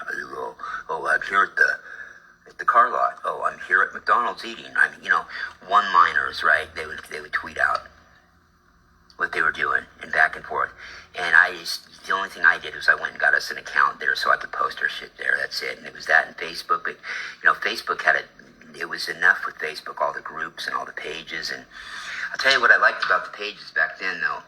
Oh, I'm here at the car lot. Oh, I'm here at McDonald's eating. One-liners, right? They would tweet out. what they were doing, and back and forth. And the only thing I did was I went and got us an account there so I could post our shit there. That's it. And it was that and Facebook. But, Facebook it was enough with Facebook, all the groups and all the pages. And I'll tell you what I liked about the pages back then, though.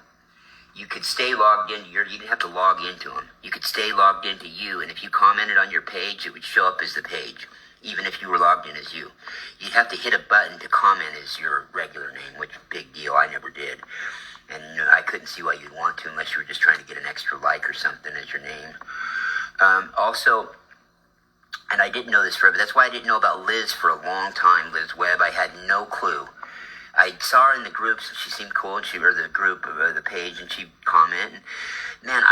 You could stay logged into you didn't have to log into them. You could stay logged into you, and if you commented on your page, it would show up as the page, even if you were logged in as you. You'd have to hit a button to comment as your regular name, which, big deal, I never did. And I couldn't see why you'd want to unless you were just trying to get an extra like or something as your name. Also, and I didn't know this forever, that's why I didn't know about Liz for a long time, Liz Webb. I had no clue. I saw her in the groups, and she seemed cool, and the page, and she'd comment. And, man,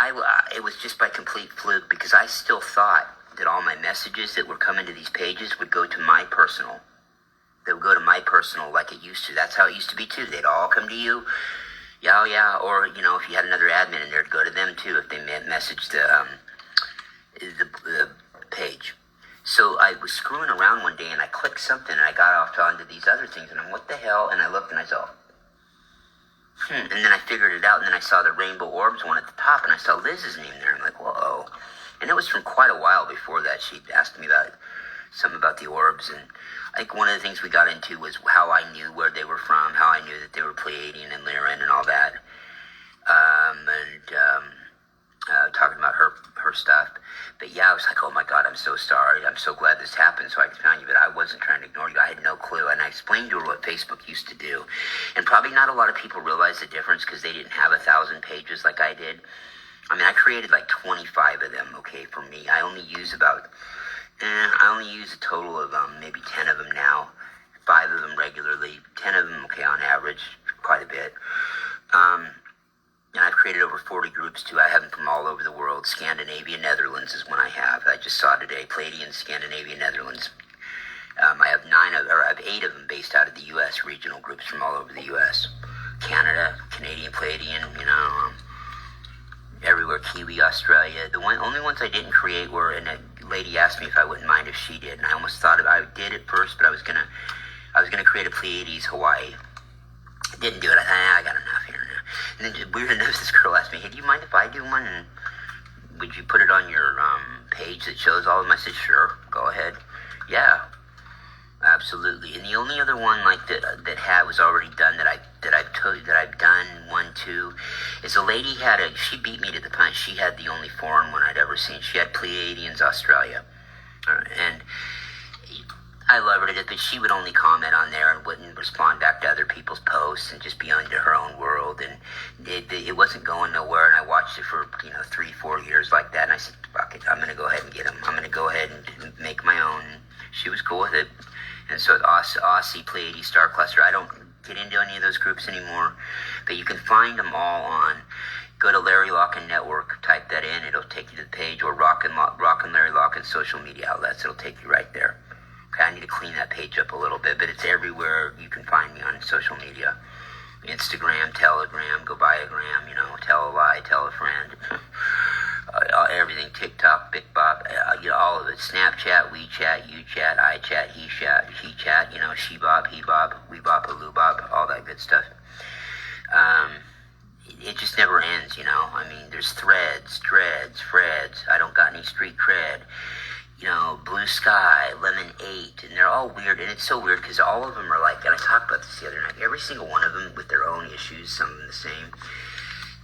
it was just by complete fluke, because I still thought that all my messages that were coming to these pages would go to my personal. They would go to my personal like it used to. That's how it used to be, too. They'd all come to you. Yeah, or, if you had another admin in there, it'd go to them, too, if they messaged the page. So I was screwing around one day, and I clicked something, and I got off onto these other things, and I'm, what the hell? And I looked, and I saw, and then I figured it out, and then I saw the Rainbow Orbs one at the top, and I saw Liz's name there. I'm like, whoa. And it was from quite a while before that. She'd asked me something about the orbs, and I think one of the things we got into was how I knew where they were from, how I knew that they were Pleiadian and Lyran and all that, talking about her stuff. But yeah, I was like, oh my God, I'm so sorry. I'm so glad this happened so I could find you, but I wasn't trying to ignore you. I had no clue. And I explained to her what Facebook used to do. And probably not a lot of people realize the difference because they didn't have 1,000 pages like I did. I mean, I created like 25 of them, okay, for me. I only use a total of maybe 10 of them now. 5 of them regularly. 10 of them, okay, on average, quite a bit. And I've created over 40 groups, too. I have them from all over the world. Scandinavia, Netherlands is one I have. I just saw today, Pleiadian, Scandinavia, Netherlands. I have 8 of them based out of the U.S., regional groups from all over the U.S. Canada, Canadian, Pleiadian, everywhere, Kiwi, Australia. The only ones I didn't create were, and a lady asked me if I wouldn't mind if she did, and I almost thought I did it first, but I was gonna create a Pleiades Hawaii. I didn't do it. I thought, I got enough here now. And then weird enough, this girl asked me, hey, do you mind if I do one? And would you put it on your page that shows all of them? I said, sure, go ahead. Yeah, absolutely. And the only other one like that was already done that I've done 1, 2 is a lady she beat me to the punch. She had the only foreign one I'd ever seen. She had Pleiadians Australia, and I love her to death, but she would only comment on there and wouldn't respond back to other people's posts and just be into her own world, and it wasn't going nowhere. And I watched it for 3-4 years like that, and I said, fuck it, I'm gonna go ahead and get them. I'm gonna go ahead and make my own. She was cool with it. And so Aussie Pleiades Star Cluster, I don't get into any of those groups anymore, but you can find them all go to Larry Locken Network, type that in, it'll take you to the page, or Rockin' Larry Locken social media outlets, it'll take you right there. Okay, I need to clean that page up a little bit, but it's everywhere you can find me on social media. Instagram, Telegram, go buy a gram, tell a lie, tell a friend. Everything, TikTok, Big Bop, all of it. Snapchat, WeChat, UChat, iChat, HeChat, She Bop, He Bop, We Bop, Lou Bop, all that good stuff. It just never ends, I mean, there's threads, dreads, freds. I don't got any street cred. Blue Sky, Lemon 8, and they're all weird, and it's so weird because all of them are like, and I talked about this the other night, every single one of them with their own issues, some of them the same.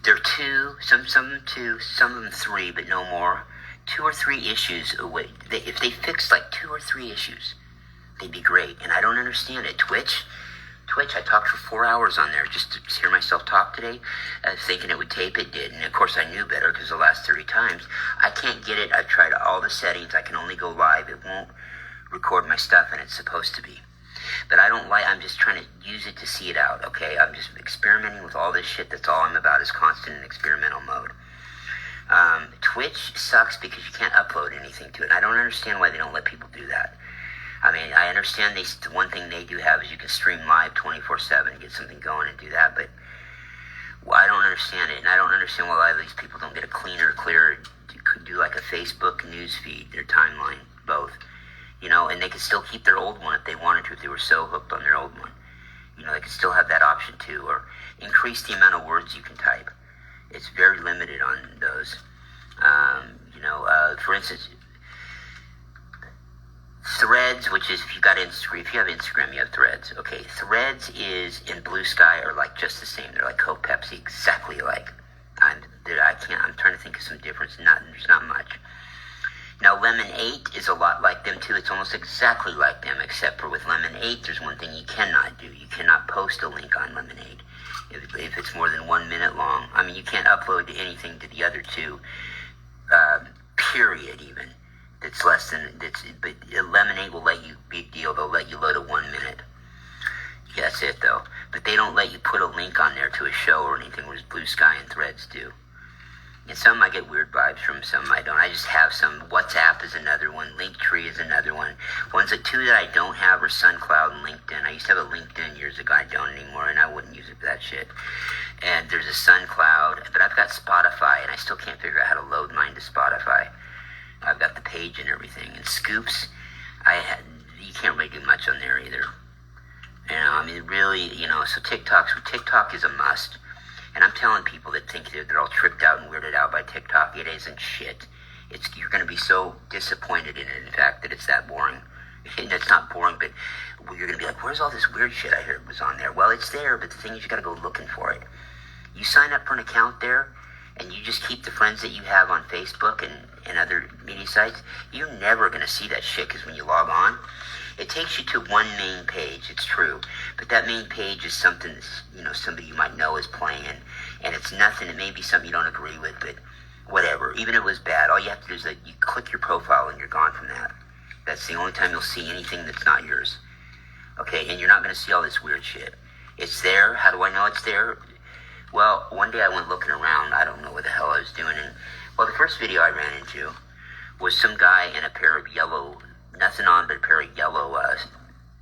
They're 2, some of them 2, some of them 3, but no more. 2 or 3 issues away. If they fixed like 2 or 3 issues, they'd be great, and I don't understand it. Twitch, I talked for 4 hours on there just to hear myself talk today, thinking it would tape. It did, and of course I knew better because the last 30 times. I can't get it. I've tried all the settings. I can only go live. It won't record my stuff, and it's supposed to be. But I'm just trying to use it to see it out, okay? I'm just experimenting with all this shit. That's all I'm about, is constant and experimental mode. Twitch sucks because you can't upload anything to it, and I don't understand why they don't let people do that. I mean, I understand the one thing they do have is you can stream live 24/7, get something going and do that, but I don't understand it, and I don't understand why a lot of these people don't get a clearer, do like a Facebook news feed, their timeline, both, and they could still keep their old one if they wanted to, if they were so hooked on their old one. they can still have that option too, or increase the amount of words you can type. It's very limited on those. For instance, Threads, which is if you have Instagram, you have Threads. Okay, Threads is in Blue Sky are like just the same. They're like Coke, Pepsi, exactly alike. I'm trying to think of some difference. There's not much. Now, Lemon8 is a lot like them too. It's almost exactly like them, except for with Lemon8, there's one thing you cannot do. You cannot post a link on Lemon8 if it's more than 1 minute long. I mean, you can't upload anything to the other two. Period. Even that's less than that's. But Lemon8 will let you. Big deal. They'll let you load a 1 minute. Yeah, that's it though. But they don't let you put a link on there to a show or anything, whereas Blue Sky and Threads do. And some I get weird vibes from, some I don't. I just have some. WhatsApp is another one. Linktree is another one. Two that I don't have are SunCloud and LinkedIn. I used to have a LinkedIn years ago. I don't anymore, and I wouldn't use it for that shit. And there's a SunCloud, but I've got Spotify, and I still can't figure out how to load mine to Spotify. I've got the page and everything. And Scoops, you can't really do much on there either. Really, so TikTok is a must. And I'm telling people that think they're all tripped out and weirded out by TikTok, it isn't shit. You're going to be so disappointed in it, in fact, that it's that boring. And it's not boring, but you're going to be like, where's all this weird shit I heard was on there? Well, it's there, but the thing is you got to go looking for it. You sign up for an account there, and you just keep the friends that you have on Facebook and other media sites, you're never going to see that shit, because when you log on, it takes you to one main page, it's true. But that main page is something that's, somebody you might know is playing, and it's nothing. It may be something you don't agree with, but whatever. Even if it was bad, all you have to do is you click your profile and you're gone from that. That's the only time you'll see anything that's not yours. Okay, and you're not going to see all this weird shit. It's there. How do I know it's there? Well, one day I went looking around. I don't know what the hell I was doing. And, the first video I ran into was some guy in a pair of yellow, nothing on but a pair of yellow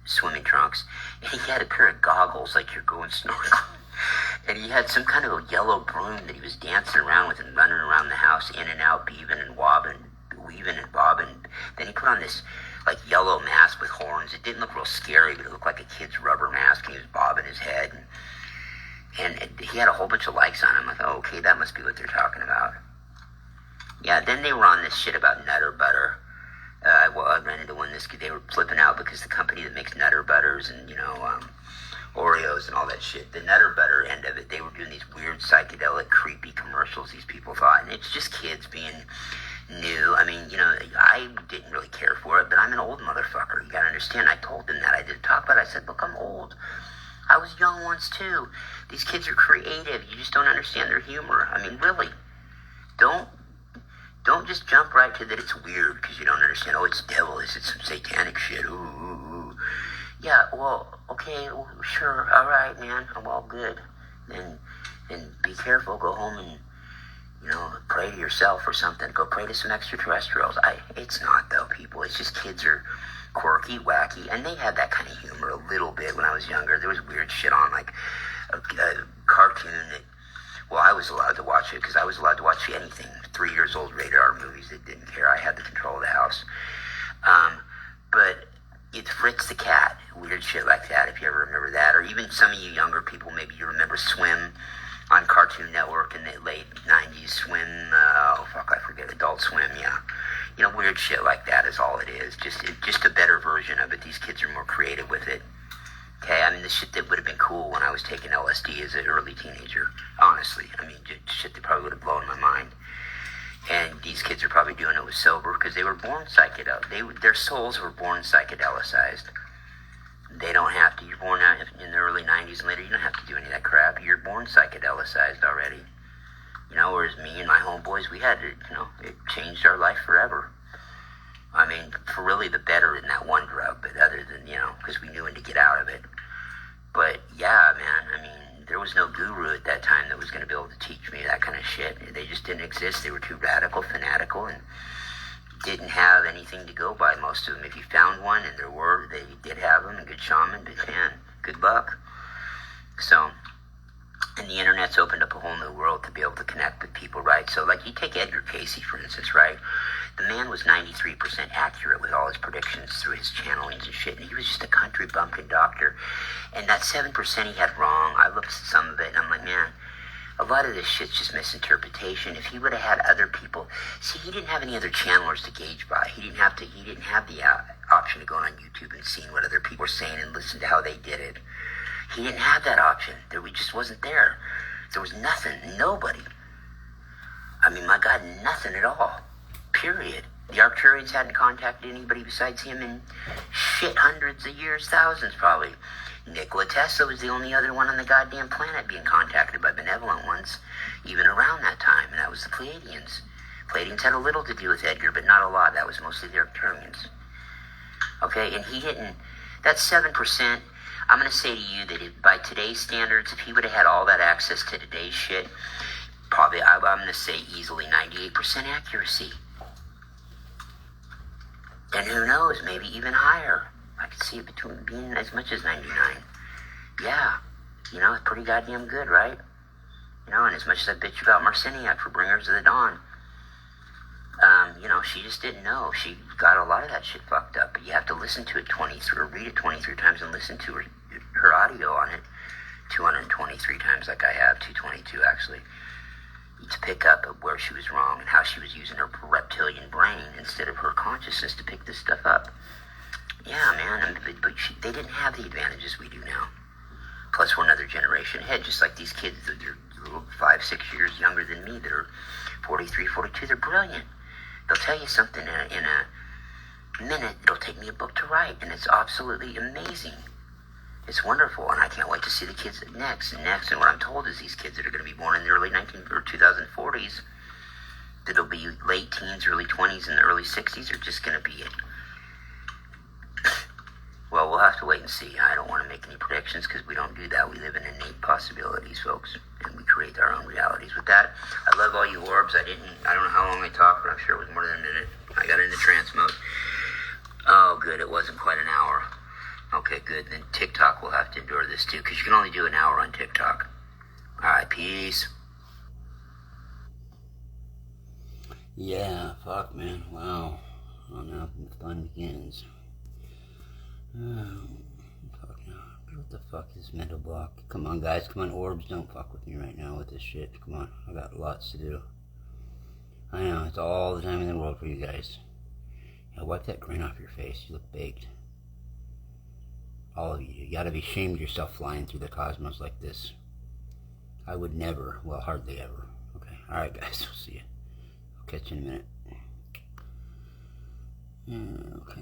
swimming trunks. And he had a pair of goggles like you're going snorkeling. And he had some kind of a yellow broom that he was dancing around with and running around the house, in and out, weaving and bobbing. Then he put on this like yellow mask with horns. It didn't look real scary, but it looked like a kid's rubber mask, and he was bobbing his head. And he had a whole bunch of likes on him. I thought, okay, that must be what they're talking about. Yeah, then they were on this shit about Nutter Butter. I ran into one, they were flipping out because the company that makes Nutter Butters and, Oreos and all that shit, the Nutter Butter end of it, they were doing these weird, psychedelic, creepy commercials, these people thought, and it's just kids being new. I didn't really care for it, but I'm an old motherfucker. You gotta understand, I told them that. I didn't talk about it. I said, look, I'm old. I was young once, too. These kids are creative. You just don't understand their humor. Really. Don't just jump right to that it's weird because you don't understand. Oh, it's devilish. It's some satanic shit. Ooh. Yeah, well, okay, well, sure. All right, man. I'm all good. Then be careful. Go home and, pray to yourself or something. Go pray to some extraterrestrials. It's not, though, people. It's just kids are quirky, wacky, and they had that kind of humor a little bit when I was younger. There was weird shit on, like a cartoon that, well, I was allowed to watch it because I was allowed to watch anything. 3 years old rated R movies that didn't care. I had the control of the house. But it's Fritz the Cat, weird shit like that, if you ever remember that. Or even some of you younger people, maybe you remember Swim on Cartoon Network in the late 90s. Swim, I forget, Adult Swim, yeah. Weird shit like that is all it is. Just a better version of it. These kids are more creative with it. Okay, the shit that would have been cool when I was taking LSD as an early teenager, honestly. Shit that probably would have blown my mind. And these kids are probably doing it with sober because they were born psychedelic. Their souls were born psychedelicized. They don't have to. You're born out in the early 90s and later. You don't have to do any of that crap. You're born psychedelicized already. Whereas me and my homeboys, we had to, it changed our life forever. For really the better in that one drug, but other than, because we knew when to get out of it. But, yeah, man, there was no guru at that time that was going to be able to teach me that kind of shit. They just didn't exist. They were too radical, fanatical, and didn't have anything to go by, most of them. If you found one, and they did have them, a good shaman, but, man, good luck. So, and the internet's opened up a whole new world to be able to connect with people, right? So, like, you take Edgar Casey, for instance, right? The man was 93% accurate with all his predictions through his channelings and shit, and he was just a country bumpkin doctor. And that 7% he had wrong, I looked at some of it, and I'm like, man, a lot of this shit's just misinterpretation. If he would have had other people, see, he didn't have any other channelers to gauge by. He didn't have the option to go on YouTube and see what other people were saying and listen to how they did it. He didn't have that option. We just wasn't there. There was nothing, nobody. I mean, my God, nothing at all. Period. The Arcturians hadn't contacted anybody besides him in shit hundreds of years, thousands probably. Nikola Tesla was the only other one on the goddamn planet being contacted by benevolent ones, even around that time, and that was the Pleiadians. Pleiadians had a little to do with Edgar, but not a lot. That was mostly the Arcturians. Okay, and he didn't, that 7%, I'm going to say to you that if, by today's standards, if he would have had all that access to today's shit, probably, I'm going to say easily 98% accuracy. And who knows, maybe even higher. I could see it between being as much as 99. Yeah, you know, it's pretty goddamn good, right? You know, and as much as I bitch about Marciniak for Bringers of the Dawn, you know, she just didn't know. She got a lot of that shit fucked up. But you have to listen to it 23, or read it 23 times and listen to her audio on it 223 times like I have, 222 actually, to pick up where she was wrong and how she was using her reptilian brain instead of her consciousness to pick this stuff up. Yeah, man, but they didn't have the advantages we do now. Plus, we're another generation ahead, just like these kids that are 5, 6 years younger than me that are 43, 42. They're brilliant. They'll tell you something in a minute. It'll take me a book to write, and it's absolutely amazing. It's wonderful, and I can't wait to see the kids next. And what I'm told is these kids that are going to be born in the early 2040s, that'll be late teens, early 20s, and the early 60s are just going to be it. Well, we'll have to wait and see. I don't want to make any predictions because we don't do that. We live in innate possibilities, folks, and we create our own realities. With that, I love all you orbs. I don't know how long I talked, but I'm sure it was more than a minute. I got into trance mode. Oh, good. It wasn't quite an hour. Okay, good. Then TikTok will have to endure this too, because you can only do an hour on TikTok. All right, peace. Yeah, fuck, man. Wow. Well, now the fun begins. What the fuck is mental block? Come on, guys. Come on, orbs. Don't fuck with me right now with this shit. Come on. I got lots to do. I know. It's all the time in the world for you guys. Yeah, wipe that grin off your face. You look baked. All of you. You gotta be ashamed of yourself flying through the cosmos like this. I would never. Well, hardly ever. Okay. Alright, guys. We'll see you. I'll catch you in a minute. Okay.